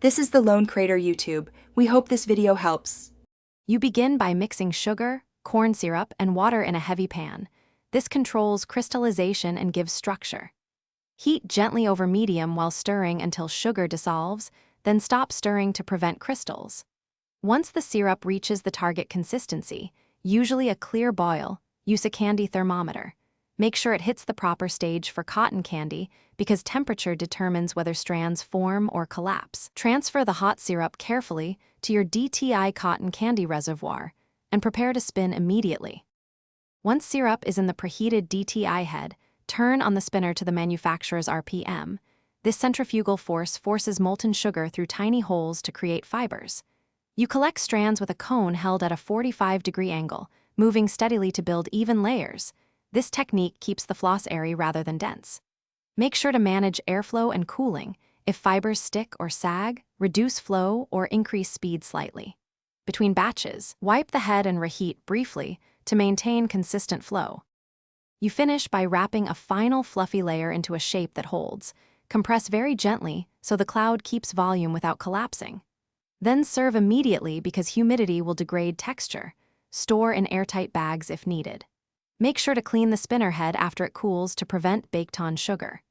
This is the Lone Crater YouTube. We hope this video helps. You begin by mixing sugar, corn syrup, and water in a heavy pan. This controls crystallization and gives structure. Heat gently over medium while stirring until sugar dissolves, then stop stirring to prevent crystals. Once the syrup reaches the target consistency, usually a clear boil, use a candy thermometer. Make sure it hits the proper stage for cotton candy because temperature determines whether strands form or collapse. Transfer the hot syrup carefully to your DTI cotton candy reservoir and prepare to spin immediately. Once syrup is in the preheated DTI head, turn on the spinner to the manufacturer's RPM. This centrifugal force forces molten sugar through tiny holes to create fibers. You collect strands with a cone held at a 45-degree angle, moving steadily to build even layers. This technique keeps the floss airy rather than dense. Make sure to manage airflow and cooling. If fibers stick or sag, reduce flow or increase speed slightly. Between batches, wipe the head and reheat briefly to maintain consistent flow. You finish by wrapping a final fluffy layer into a shape that holds. Compress very gently so the cloud keeps volume without collapsing. Then serve immediately because humidity will degrade texture. Store in airtight bags if needed. Make sure to clean the spinner head after it cools to prevent baked-on sugar.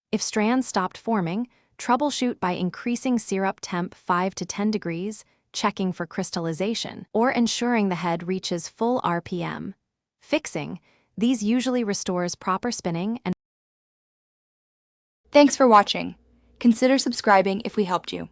If strands stopped forming, troubleshoot by increasing syrup temp 5 to 10 degrees, checking for crystallization, or ensuring the head reaches full RPM. Fixing these usually restores proper spinning and Thanks for watching. Consider subscribing if we helped you.